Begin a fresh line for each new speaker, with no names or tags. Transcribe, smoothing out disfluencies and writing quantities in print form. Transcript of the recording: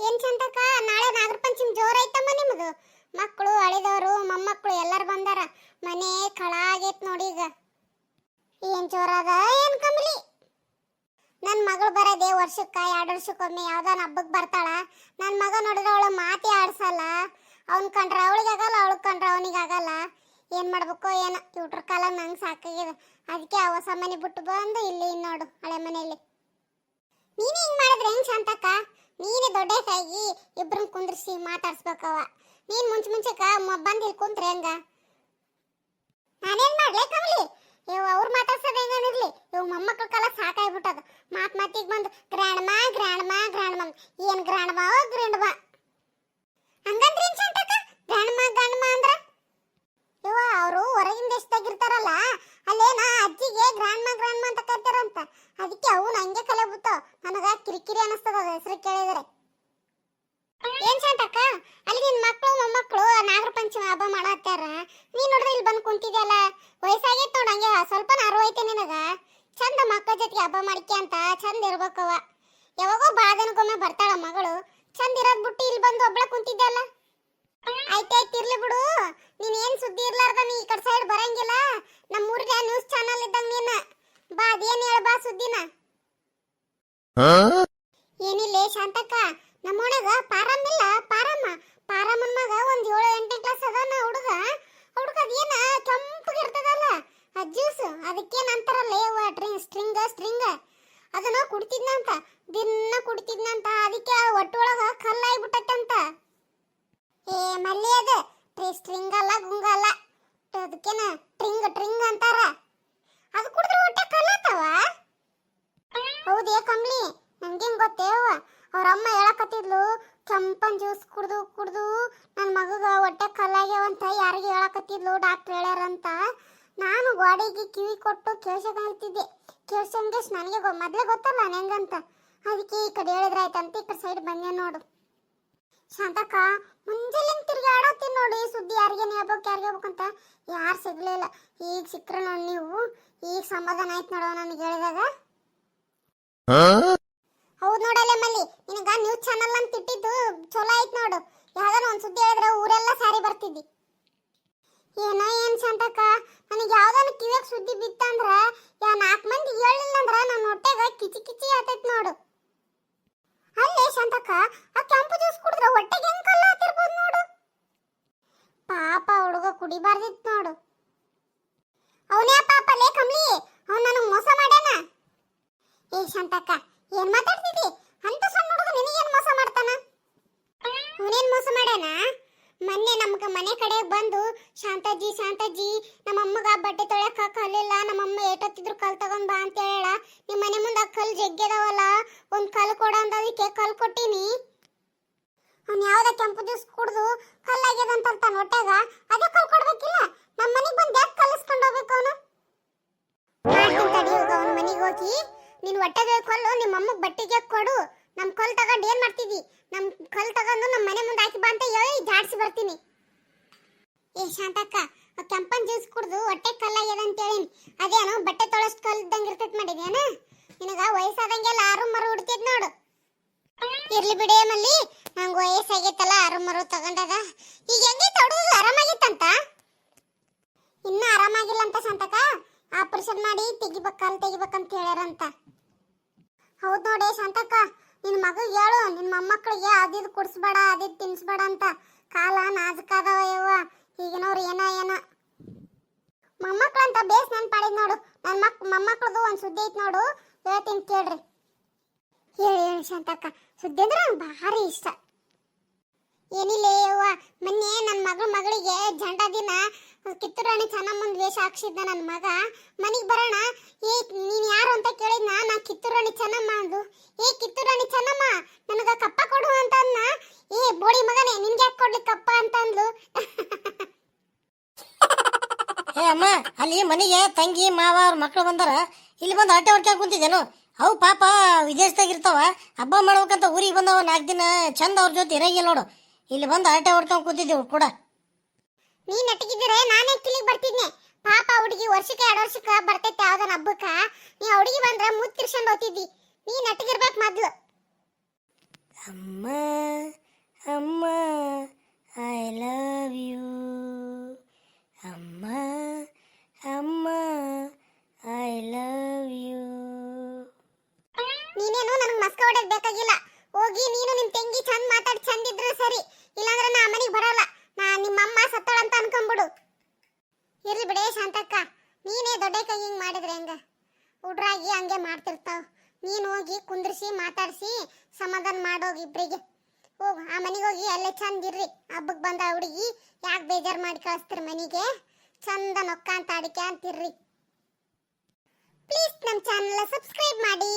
ಏನ್ ಚಂದಕ್ಕ ನಾಳೆ ನಾಗರ ಪಂಚಮಿ ಜೋರ ಐತಮ್ಮ ನಿಮ್ದು. ಮಕ್ಕಳು ಅಳಿದವರು ಮೊಮ್ಮಕ್ಕಳು ಎಲ್ಲರೂ ಬಂದಾರ. ಮನೆ ಖಳ ಆಗೈತ್ ನೋಡಿ ಈಗ. ಏನ್ ಜೋರ ಅದ ಏನ್ ಕಮಲಿ. ನನ್ನ ಮಗಳು ಬರದೆ ವರ್ಷಕ್ಕ 2 ವರ್ಷಕ್ಕೊಮ್ಮೆ ಯಾವ್ದಾನ ಹಬ್ಬಕ್ಕೆ ಬರ್ತಾಳ. ನನ್ನ ಮಗ ನೋಡಿದ್ರೆ ಅವಳು ಮಾತೇ ಆಡ್ಸಲ್ಲ. ಅವ್ನ್ ಕಂಡ್ರೆ ಅವಳಿಗೆ ಆಗಲ್ಲ, ಅವಳು ಕಂಡ್ರೆ ಅವನಿಗೆ ಆಗಲ್ಲ. ಏನ್ ಮಾಡ್ಬೇಕೋ ಏನೋ ಇವ್ರ ಕಾಲ ನಂಗೆ ಸಾಕಾಗಿದೆ. ಅದಕ್ಕೆ ಆ ಹೊಸ ಮನೆ ಬಿಟ್ಟು ಬಂದು ಇಲ್ಲಿ ನೋಡು ಹಳೆ ಮನೆಯಲ್ಲಿ. ನೀನೇ ಹಿಂಗ್ ಮಾಡಿದ್ರೆ ಹೆಂಗ್ ಶಾಂತಕ್ಕ? ನೀನೇ ದೊಡ್ಡ ಕೈಗಿ ಇಬ್ರನ್ನ ಕುಂದ್ರಿಸಿ ಮಾತಾಡ್ಸ್ಬೇಕವ. ನೀನ್ ಮುಂಚೆಕ ಬಂದು ಇಲ್ಲಿ ಕುಂತ್ರೆ ಹೆಂಗ? ನಾನೇನ್ ಮಾಡ್ಲೆ ಕಮಲಿ? ಅವ್ರು ಮಾತಾಡ್ಸೋದು ಹೆಂಗಿರ್ಲಿ, ಇವ್ ಮೊಮ್ಮಕ್ಳ ಕಾಲ ಸಾಕಾಗ್ಬಿಟ್ಟದ. ಮಾತಿಗೆ ಬಂದು ಗ್ರ್ಯಾಂಡ್ ಮಾ ಏನ್ ಗ್ರ್ಯಾಂಡ್ ಮಾ ಹಂಗಂದ್ರೆ ಏನ್ ಶಾಂತಕ್ಕ? ಗ್ರ್ಯಾಂಡ್ ಮಾ ಅಂದ್ರ ಅವರು ಹೊರಗಿನ ದೇಶದಾಗಿರ್ತಾರಲ್ಲ, ಅಲ್ಲೇನ ಅಜ್ಜಿಗೆ ಗ್ರ್ಯಾಂಡ್ ಮಾ ಅಂತ ಕರ್ತಾರಂತ. ಅದಕ್ಕೆ ಅವು ನಂಗೆ ಕಲೆ ಬಿಟ್ಟು ನನಗ ಕಿರಿಕಿರಿ ಅನಿಸ್ತದ ಹೆಸರು ಕೇಳಿದ್ರೆ. ಏನ್ ಶಾಂತಕ್ಕ, ಅಲ್ಲಿ ನಿನ್ ಮಕ್ಕಳು ಮೊಮ್ಮಕ್ಕಳು ನಾಗರ ಪಂಚಮಿ ಹಬ್ಬ ಮಾಡತ್ತಾರ. ನೀನ್ ನೋಡ್ರಿ ಇಲ್ಲಿ ಬಂದು ಕುಂತಿದ್ಯಲ್ಲ, ವಯಸ್ಸಾಗೈತ್ ನೋಡ, ಹಂಗೆ ಸ್ವಲ್ಪ ಅರಿವೈತೆ ನಿನಗ. ಚಂದ ಮಕ್ಕಳ ಜೊತೆಗೆ ಹಬ್ಬ ಮಾಡಿಕೆ ಅಂತ ಚಂದ ಇರ್ಬೇಕವ. ಯಾವಾಗೋ ಭಾಳ ದಿನಕ್ಕೊಮ್ಮೆ ಬರ್ತಾಳ ಮಗಳು, ಚಂದ ಇರೋದ್ ಬಿಟ್ಟು ಇಲ್ಲಿ ಬಂದು ಒಬ್ಳ ಕುಂತಿದ್ಯಲ್ಲ. ಆಯ್ತಾಯ್ತು ಇರ್ಲಿ ಬಿಡು. ನೀನ್ ಏನ್ ಸುದ್ದಿ ಇರ್ಲಾರ್ದ ನೀ ಈ ಕಡೆ ಸೈಡ್ ಬರಂಗಿಲ್ಲ. ನಮ್ಮೂರಿಗೆ ನ್ಯೂಸ್ ಚಾನಲ್ ಇದ್ದಂಗ ನೀನ್ ಬಾ, ಅದೇನ್ ಹೇಳ ಬಾ ಸುದ್ದಿನ. ಏನಿಲ್ಲ ಶಾಂತಕ್ಕ, ನಮ್ಮೊಳಗ ಪಾರಮ್ಮಿಲ್ಲ, ಪಾರಮ್ಮನ ಮಗ ಒಂದ್ 7-8ನೇ ಕ್ಲಾಸ್ ಅದಾನ ಹುಡುಗ. ಅದೇನ ಕೆಂಪಗಿರ್ತದಲ್ಲ ಜ್ಯೂಸ್, ಅದಕ್ಕೇನ್ ಅಂತಾರಲ್ಲ ಸ್ಟ್ರಿಂಗ್, ಅದನ್ನ ಕುಡ್ತಿದ್ನಂತ, ದಿನ ಕುಡ್ತಿದ್ನಂತ. ಅದಕ್ಕೆ ಒಟ್ಟೊಳಗ ಕಲ್ಲಾಗ್ಬಿಟ್ಟಂತ. ಏ ಮಲ್ಲಿ ಅದ ಸ್ಟ್ರಿಂಗ್ ಅಲ್ಲ ಗುಂಗಲ್ಲ, ಅದಕ್ಕೇನ ಟ್ರಿಂಗ್ ಅಂತಾರ. ಅದು ಕುಡಿದ್ರೆ ಹೊಟ್ಟೆ ಕಲ್ಲತ್ತವ. ಹೌದೇ ಕಮ್ಲಿ, ನಂಗೇನ್ ಗೊತ್ತೇವ. ಅವ್ರಮ್ಮ ಹೇಳಕತ್ತಿದ್ಲು, ಕೆಂಪನ್ ಜ್ಯೂಸ್ ಕುಡ್ದು ನನ್ನ ಮಗಗ ಹೊಟ್ಟೆ ಕಲ್ಲಾಗ್ಯಾವಂತ ಯಾರಿಗೆ ಹೇಳಕತ್ತಿದ್ಲು, ಡಾಕ್ಟರ್ ಹೇಳ್ಯಾರಂತ. ನಾನು ಗೋಡೆಗೆ ಕಿವಿ ಕೊಟ್ಟು ಕೇಳ್ಸಂತಿದ್ದೆ. ಕೇಳ್ಸಂಗೆ ನನಗೆ ಮೊದ್ಲೇ ಗೊತ್ತಲ್ಲ ಹೆಂಗಂತ. ಅದಕ್ಕೆ ಈ ಕಡೆ ಹೇಳಿದ್ರೆ ಆಯ್ತಂತ ಈ ಕಡೆ ಸೈಡ್ ಬಂದೆ ನೋಡು. ಶಾಂತಕ್ಕ, ಮುಂಜಾನೆ ತಿರ್ಗಾಡತ್ತೀನಿ ನೋಡಿ, ಸುದ್ದಿ ಯಾರಿಗೇನು ಹೇಳ್ಬೇಕಂತ ಯಾರು ಸಿಗ್ಲಿಲ್ಲ. ಈಗ ಸಿಕ್ಕ್ರೆ ನೋಡಿ ನೀವು, ಈಗ ಸಮಾಧಾನ ಆಯ್ತು ನೋಡೋ ನನಗೆ ಹೇಳಿದಾಗ. ಹೌದು ನೋಡಲ್ಲ ಮಲ್ಲಿ, ನಿನಗ ನ್ಯೂಸ್ ಚಾನಲ್ ಅಂತ ಇಟ್ಟಿದ್ದು ಚಲೋ ಆಯ್ತು ನೋಡು. ಯಾವ್ದಾನ ಒಂದು ಸುದ್ದಿ ಹೇಳಿದ್ರೆ ಊರೆಲ್ಲ ಸಾರಿ ಬರ್ತಿದ್ದಿ. ಏನೋ ಏನ್ ಶಾಂತಕ್ಕ, ನನಗೆ ಯಾವ್ದಾನ ಕಿವಿಯಾಗ ಸುದ್ದಿ ಬಿತ್ತಂದ್ರ 4 ಮಂದಿ ಹೇಳಿಲ್ಲ ಅಂದ್ರ ನನ್ನ ಹೊಟ್ಟೆಗ ಕಿಚಿ ಆತೈತ್ ನೋಡು. ಅಲ್ಲೇ ಶಾಂತಕ್ಕ, ಆ ಕೆಂಪು ಜ್ಯೂಸ್ ಕುಡಿದ್ರೆ ಹೊಟ್ಟೆಗೆ ಹೆಂಗ್ ಕಲ್ಲ ಆತಿರ್ಬೋದು ನೋಡು. ಪಾಪ ಹುಡುಗ ಕುಡಿಬಾರ್ದಿತ್ತು ನೋಡು. ಅವನೇ ಪಾಪ ಲೇ ಕಮ್ಲಿ, ಅವ್ನು ನನಗೆ ಮೋಸ ಮಾಡ್ಯಾನ. ಏ ಶಾಂತಕ್ಕ, ಏನ್ ಮಾತಾಡ್ತಿದ್ದಿ? ಅಂತ ಸಣ್ಣ ಹುಡುಗ ನಿನಗೇನ್ ಮೋಸ ಮಾಡ್ತಾನ? ಅವನೇನ್ ಮೋಸ ಮಾಡ್ಯಾನ? ಮೊನ್ನೆ ನಮ್ಗ ಮನೆ ಕಡೆ ಬಂದು ಶಾಂತಾಜಿ ನಮ್ಮಮ್ಮಗ ಬಟ್ಟೆ ತೊಳ್ಯಾಕ ಕಲ್ಲಿಲ್ಲ, ನಮ್ಮಮ್ಮ ಏಟತ್ತಿದ್ರು ಕಲ್ ತಗೊಂಡ್ ಬಾ ಅಂತ ಹೇಳ. ನಿಮ್ಮ ಮನೆ ಮುಂದೆ ಕಲ್ ಜಗ್ಗದವಲ್ಲ, ಒಂದ್ ಕಲ್ ಕೊಡ ಅಂದದಕ್ಕೆ ಕಲ್ ಕೊಟ್ಟಿನಿ. ಅವ್ನು ಯಾವ್ದ ಕೆಂಪು ಜ್ಯೂಸ್ ಕುಡ್ದು ಕಲ್ಲಾಗ್ಯದಂತ ಅಂತಾನ ಹೊಟ್ಟೆಗ, ಅದೇ ಕಲ್ ಕೊಡ್ಬೇಕಿಲ್ಲ. ನಮ್ಮ ಮನೆಗೆ ಬಂದು ಯಾಕೆ ಕಲಿಸ್ಕೊಂಡು ಹೋಗ್ಬೇಕು ಅವನು? ಅವನ ಮನೆಗೆ ಹೋಗಿ ನಿನ್ ಹೊಟ್ಟೆಗೆ ಕಲ್ಲು ನಿಮ್ಮ ಅಮ್ಮಗ್ ಬಟ್ಟೆಗೆ ಕೊಡು. ನಮ್ ಕಲ್ ತಗೊಂಡು ಏನ್ ಮಾಡ್ತಿದ್ದಿ? ನಮ್ ಕಲ್ ತಗೊಂಡು ನಮ್ಮ ಮನೆ ಮುಂದೆ ಹಾಕಿ ಬಾ ಅಂತ ಹೇಳಿ ಜಾಡ್ಸಿ ಬರ್ತೀನಿ. ಏ ಶಾಂತಕ್ಕ, ಕೆಂಪನ್ ಜ್ಯೂಸ್ ಕುಡ್ದು ಹೊಟ್ಟೆ ಕಲ್ಲಾಗ್ಯದ ಅಂತ ಹೇಳಿನಿ. ಅದೇನೋ ಬಟ್ಟೆ ತೊಳಸ್ಟ್ ಕಲ್ ಇದ್ದಂಗೆ ಇರ್ತೈತ್ ಮಾಡಿದ್ಯಾನ? ನಿನಗ ವಯಸ್ಸಾದಂಗೆಲ್ಲ ಆರು ಮರು ಹುಡ್ತಿದ್ ನೋಡು. ಇರ್ಲಿ ಬಿಡೇ ಮಲ್ಲಿ, ನಂಗೆ ವಯಸ್ಸಾಗೈತಲ್ಲ, ಆರು ಮರು ತಗೊಂಡದ. ಈಗ ಹೆಂಗೈತೆ ಹುಡುಗ? ಆರಾಮಾಗಿತ್ತಂತ? ಇನ್ನೂ ಆರಾಮಾಗಿಲ್ಲ ಅಂತ ಶಾಂತಕ್ಕ. ಆಪರೇಷನ್ ಮಾಡಿ ಕಲ್ ತೆಗಿಬೇಕಂತ ಹೇಳ್ಯಾರಂತ. ಹೌದ್ ನೋಡಿ ಶಾಂತಕ್ಕ, ನಿನ್ ಮಗಗೆ ಹೇಳು, ನಿನ್ ಮೊಮ್ಮಕ್ಕಳಿಗೆ ಅದಿದ್ ಕುಡಿಸ್ಬೇಡ, ಅದಿದ್ ತಿನ್ಸ್ಬೇಡ ಅಂತ. ಕಾಲ ನಾಜುಕಾದವ ಯವ್ವ ಈಗಿನವ್ರು. ಏನೋ ಮೊಮ್ಮಕ್ಕಳಂತ ಬೇಸ್ ನೆನ್ಪಾಡಿದ್ ನೋಡು. ನನ್ನ ಮೊಮ್ಮಕ್ಕಳದು ಒಂದು ಸುದ್ದಿ ಐತ್ ನೋಡು, ಹೇಳ್ತೀನಿ ಕೇಳ್ರಿ. ಹೇಳಿ ಶಾಂತಕ್ಕ, ಸುದ್ದಿ ಅಂದ್ರೆ ನಂಗೆ ಭಾರಿ ಇಷ್ಟ. ಏನಿಲ್ಲ ಯವ್ವ, ಮೊನ್ನೆ ನನ್ನ ಮಗಳಿಗೆ ಜಂಡ ದಿನ ಕಿತ್ತೂರು ರಾಣಿ ಚೆನ್ನಮ್ಮನ ವೇಷ ಹಾಕ್ಸಿದ್ದ ನನ್ನ ಮಗ. ಮನೆಗೆ ಬರೋಣ, ಏ ನೀನು ಯಾರು ಅಂತ ಕೇಳಿದ್ನ. ನಾ ಕಿತ್ತೂರು ರಾಣಿ ಚೆನ್ನಮ್ಮ ಅಂದು. ಏ ಕಿತ್ತೂರು ರಾಣಿ ಚೆನ್ನಮ್ಮ, ನನಗ ಕಪ್ಪ ಕೊಡು ಅಂತ ಅಂದ್ನ. ಏ ಬೋಡಿ ಮಗನೇ, ನಿನ್ಗೆ ಯಾಕೆ ಕೊಡ್ಲಿ ಕಪ್ಪ ಅಂತ ಅಂದ್ಲು.
ಏ ಅಮ್ಮ, ಅಲ್ಲಿ ಮನೆಗೆ ತಂಗಿ ಮಾವ ಅವ್ರ ಮಕ್ಳು ಬಂದಾರ, ಇಲ್ಲಿ ಬಂದು ಆಟೆ ಹೊಡ್ಕೊಂಡು ಕುಂತಿದ್ದೇನು? ಅವು ಪಾಪ ವಿದೇಶದಾಗ ಇರ್ತಾವ, ಹಬ್ಬ ಮಾಡ್ಬೇಕಂತ ಊರಿಗೆ ಬಂದವ 4 ದಿನ ಚಂದ ಅವ್ರ ಜೊತೆ ಇರಂಗಿಲ್ಲ ನೋಡು. ಇಲ್ಲಿ ಬಂದು ಆಟೆ ಹೊಡ್ಕೊಂಡು ಕೂತಿದ್ದೆವು ಕೂಡ.
ನೀ ನಟಗಿದ್ರೆ ನಾನೇ ಕಿಲಿಗೆ ಬರ್ತಿದ್ನೆ. ಪಾಪ ಹುಡುಗಿ ವರ್ಷಕ್ಕೆ 2 ವರ್ಷಕ್ಕೆ ಬರ್ತೈತೆ ಯಾವ್ದನ ಹಬ್ಬಕ್ಕ. ನೀ ಹುಡುಗಿ ಬಂದ್ರೆ ಮುತ್ತಿರ್ಸ್ಕೊಂಡು ಹೋಗ್ತಿದ್ದಿ. ನೀ ನಟಗಿರ್ಬೇಕು ಮೊದ್ಲು.
ಅಮ್ಮ
ನೀನೇನು ನನಗೆ ಮಸ್ಕ ಹೊಡೆದ್ ಬೇಕಾಗಿಲ್ಲ. ಹೋಗಿ ನೀನು ನಿಮ್ ತಂಗಿ ಚಂದ ಮಾತಾಡಿ ಚಂದಿದ್ರೆ ಸರಿ, ಇಲ್ಲಾಂದ್ರೆ ನಾ ಮನೆಗೆ ಬರಲ್ಲ. ನಿಮ್ಮ ಅಮ್ಮ ಸತ್ತಾಳ ಅಂತ ಅನ್ಕೊಂಬಿಡು. ಇರ್ಲಿ ಬಿಡೇ ಶಾಂತಕ್ಕ, ನೀನೇ ದೊಡ್ಡ ಕೈ ಹಿಂಗ್ ಮಾಡಿದ್ರೆ ಹೆಂಗ? ಹುಡ್ರಾಗಿ ಹಂಗೆ ಮಾಡ್ತಿರ್ತಾವ. ನೀನು ಹೋಗಿ ಕುಂದ್ರಿಸಿ ಮಾತಾಡಿಸಿ ಸಮಾಧಾನ ಮಾಡೋಗಿ ಇಬ್ರಿಗೆ. ಹೋಗು ಆ ಮನೆಗೆ ಹೋಗಿ ಅಲ್ಲೇ ಚಂದಿರ್ರಿ. ಹಬ್ಬಕ್ಕೆ ಬಂದ ಹುಡುಗಿ ಯಾಕೆ ಬೇಜಾರು ಮಾಡಿ ಕಳಿಸ್ತೀರಿ ಮನೆಗೆ? ಚಂದ ನೊಕ್ಕ ಅಂತ ಅಡಿಕೆ ಅಂತಿರ್ರಿ. ಪ್ಲೀಸ್ ನಮ್ಮ ಚಾನಲ್ ಸಬ್ಸ್ಕ್ರೈಬ್ ಮಾಡಿ.